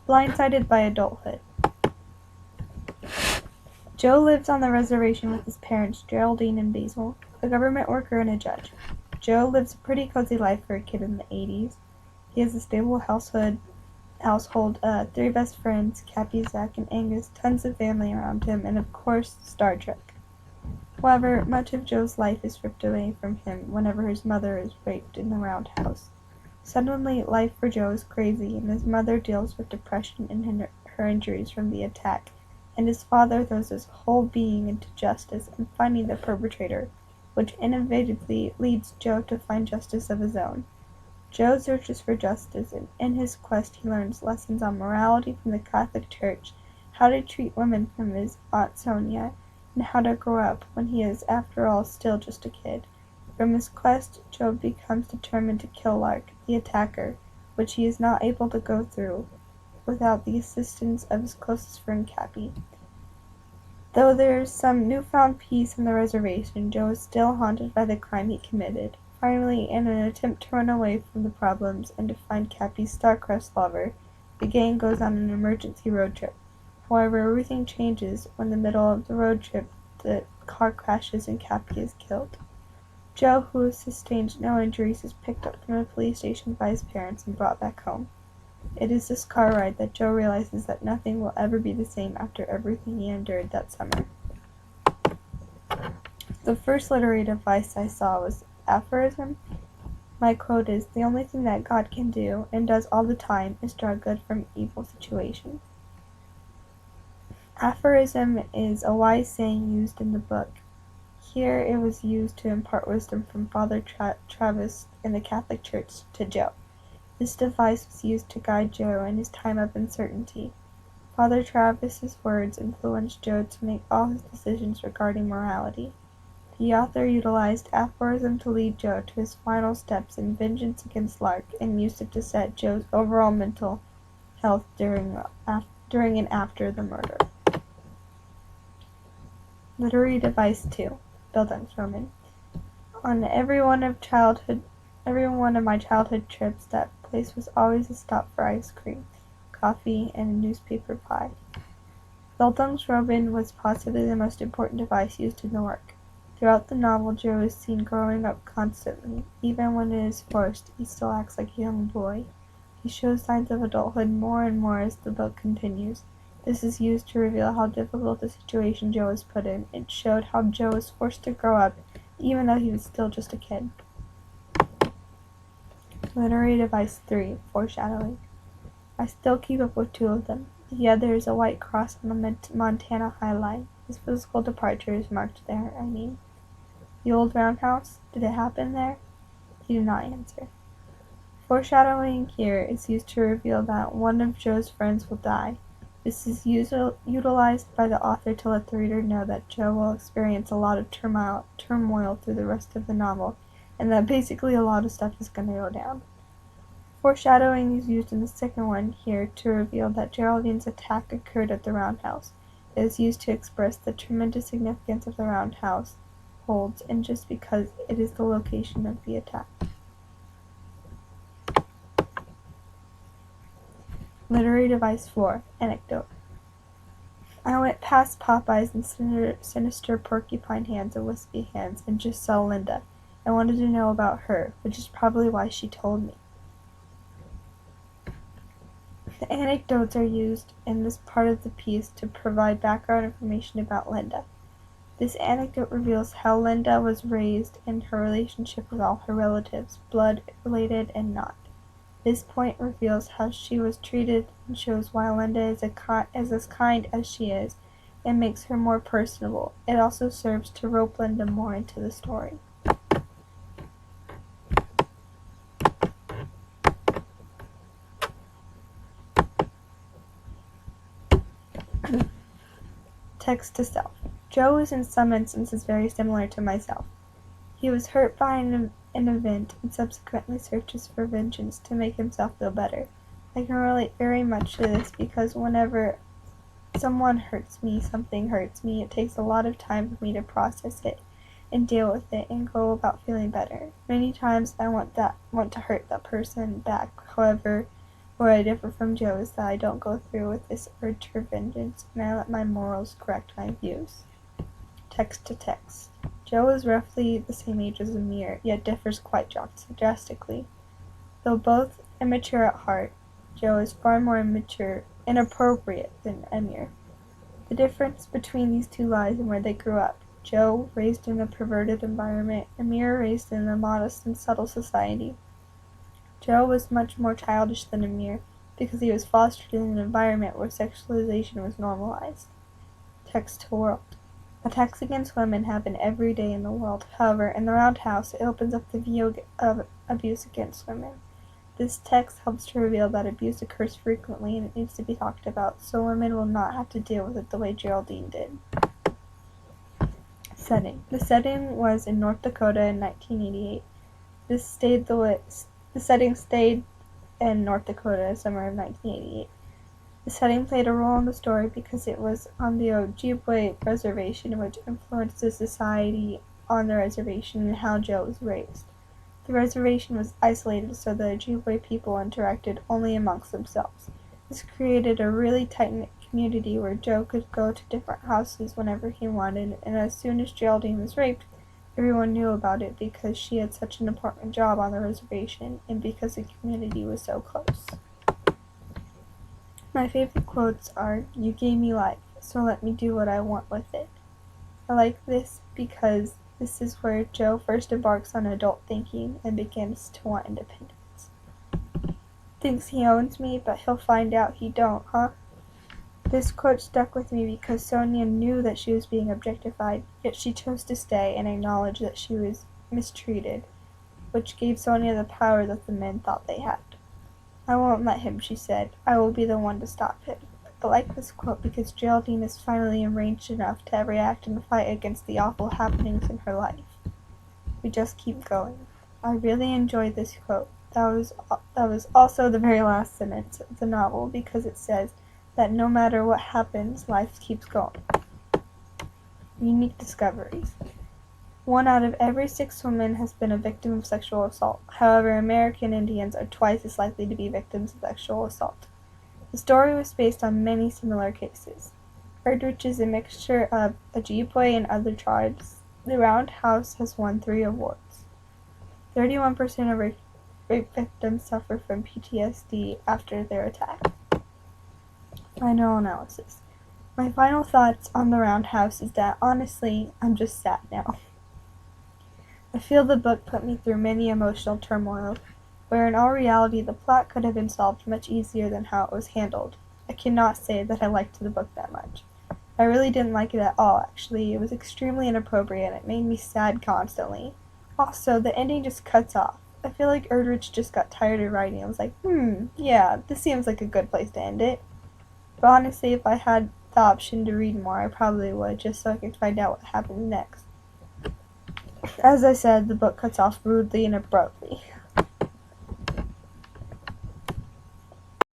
Blindsided by adulthood. Joe lives on the reservation with his parents, Geraldine and Basil, a government worker and a judge. Joe lives a pretty cozy life for a kid in the 80s. He has a stable household, 3 best friends, Cappy, Zach, and Angus, tons of family around him, and of course, Star Trek. However, much of Joe's life is stripped away from him whenever his mother is raped in the roundhouse. Suddenly, life for Joe is crazy, and his mother deals with depression and her injuries from the attack, and his father throws his whole being into justice and finding the perpetrator, which inevitably leads Joe to find justice of his own. Joe searches for justice, and in his quest he learns lessons on morality from the Catholic Church, how to treat women from his Aunt Sonia, and how to grow up when he is, after all, still just a kid. From his quest, Joe becomes determined to kill Lark, the attacker, which he is not able to go through without the assistance of his closest friend Cappy. Though there is some newfound peace on the reservation, Joe is still haunted by the crime he committed. Finally, in an attempt to run away from the problems and to find Cappy's star-crossed lover, the gang goes on an emergency road trip. However, everything changes when in the middle of the road trip the car crashes and Cappy is killed. Joe, who has sustained no injuries, is picked up from a police station by his parents and brought back home. It is this car ride that Joe realizes that nothing will ever be the same after everything he endured that summer. The first literary device I saw was aphorism. My quote is, "The only thing that God can do, and does all the time, is draw good from evil situations." Aphorism is a wise saying used in the book. Here it was used to impart wisdom from Father Travis in the Catholic Church to Joe. This device was used to guide Joe in his time of uncertainty. Father Travis's words influenced Joe to make all his decisions regarding morality. The author utilized aphorism to lead Joe to his final steps in vengeance against Lark, and used it to set Joe's overall mental health during and after the murder. Literary device 2. Bildungsroman. On every one of my childhood trips, that place was always a stop for ice cream, coffee, and a newspaper pie. Bildungsroman was possibly the most important device used in the work. Throughout the novel, Joe is seen growing up constantly. Even when it is forced, he still acts like a young boy. He shows signs of adulthood more and more as the book continues. This is used to reveal how difficult the situation Joe was put in. It showed how Joe was forced to grow up, even though he was still just a kid. Literary device 3. Foreshadowing. I still keep up with 2 of them. The other is a white cross on the Montana High Line. His physical departure is marked there, The old roundhouse? Did it happen there? He did not answer. Foreshadowing here is used to reveal that one of Joe's friends will die. This is utilized by the author to let the reader know that Joe will experience a lot of turmoil through the rest of the novel, and that basically a lot of stuff is going to go down. Foreshadowing is used in the second one here to reveal that Geraldine's attack occurred at the roundhouse. It is used to express the tremendous significance of the roundhouse holds, and just because it is the location of the attack. Literary device 4. Anecdote. I went past Popeyes and sinister porcupine hands and wispy hands and just saw Linda. I wanted to know about her, which is probably why she told me. The anecdotes are used in this part of the piece to provide background information about Linda. This anecdote reveals how Linda was raised and her relationship with all her relatives, blood-related and not. This point reveals how she was treated and shows why Linda is as kind as she is, and makes her more personable. It also serves to rope Linda more into the story. Text to self. Joe is in some instances very similar to myself. He was hurt by an event and subsequently searches for vengeance to make himself feel better. I can relate very much to this because whenever someone hurts me, something hurts me, it takes a lot of time for me to process it and deal with it and go about feeling better. Many times I want to hurt that person back. However, Where I differ from Joe is that I don't go through with this urge for vengeance, and I let my morals correct my views. Text to text. Joe is roughly the same age as Amir, yet differs quite drastically. Though both immature at heart, Joe is far more inappropriate than Amir. The difference between these two lies in where they grew up. Joe, raised in a perverted environment, Amir, raised in a modest and subtle society. Joe was much more childish than Amir because he was fostered in an environment where sexualization was normalized. Text to world. Attacks against women happen every day in the world. However, in the Roundhouse, it opens up the view of abuse against women. This text helps to reveal that abuse occurs frequently and it needs to be talked about, so women will not have to deal with it the way Geraldine did. Setting. The setting was in North Dakota in 1988. The setting stayed in North Dakota summer of 1988. The setting played a role in the story because it was on the Ojibwe reservation, which influenced the society on the reservation and how Joe was raised. The reservation was isolated, so the Ojibwe people interacted only amongst themselves. This created a really tight-knit community where Joe could go to different houses whenever he wanted, and as soon as Geraldine was raped, everyone knew about it because she had such an important job on the reservation and because the community was so close. My favorite quotes are, "You gave me life, so let me do what I want with it." I like this because this is where Joe first embarks on adult thinking and begins to want independence. Thinks he owns me, but he'll find out he don't, huh? This quote stuck with me because Sonia knew that she was being objectified, yet she chose to stay and acknowledge that she was mistreated, which gave Sonia the power that the men thought they had. "I won't let him," she said. "I will be the one to stop him." I like this quote because Geraldine is finally enraged enough to react and fight against the awful happenings in her life. We just keep going. I really enjoyed this quote. That was also the very last sentence of the novel because it says that no matter what happens, life keeps going. Unique discoveries. 1 out of every 6 women has been a victim of sexual assault. However, American Indians are twice as likely to be victims of sexual assault. The story was based on many similar cases. Erdrich is a mixture of Ojibwe and other tribes. The Roundhouse has won 3 awards. 31% of rape victims suffer from PTSD after their attack. Final analysis. My final thoughts on the Roundhouse is that, honestly, I'm just sad now. I feel the book put me through many emotional turmoil, where in all reality the plot could have been solved much easier than how it was handled. I cannot say that I liked the book that much. I really didn't like it at all, actually. It was extremely inappropriate and it made me sad constantly. Also, the ending just cuts off. I feel like Erdrich just got tired of writing and was like, yeah, this seems like a good place to end it. But honestly, if I had the option to read more, I probably would, just so I could find out what happens next. As I said, the book cuts off rudely and abruptly.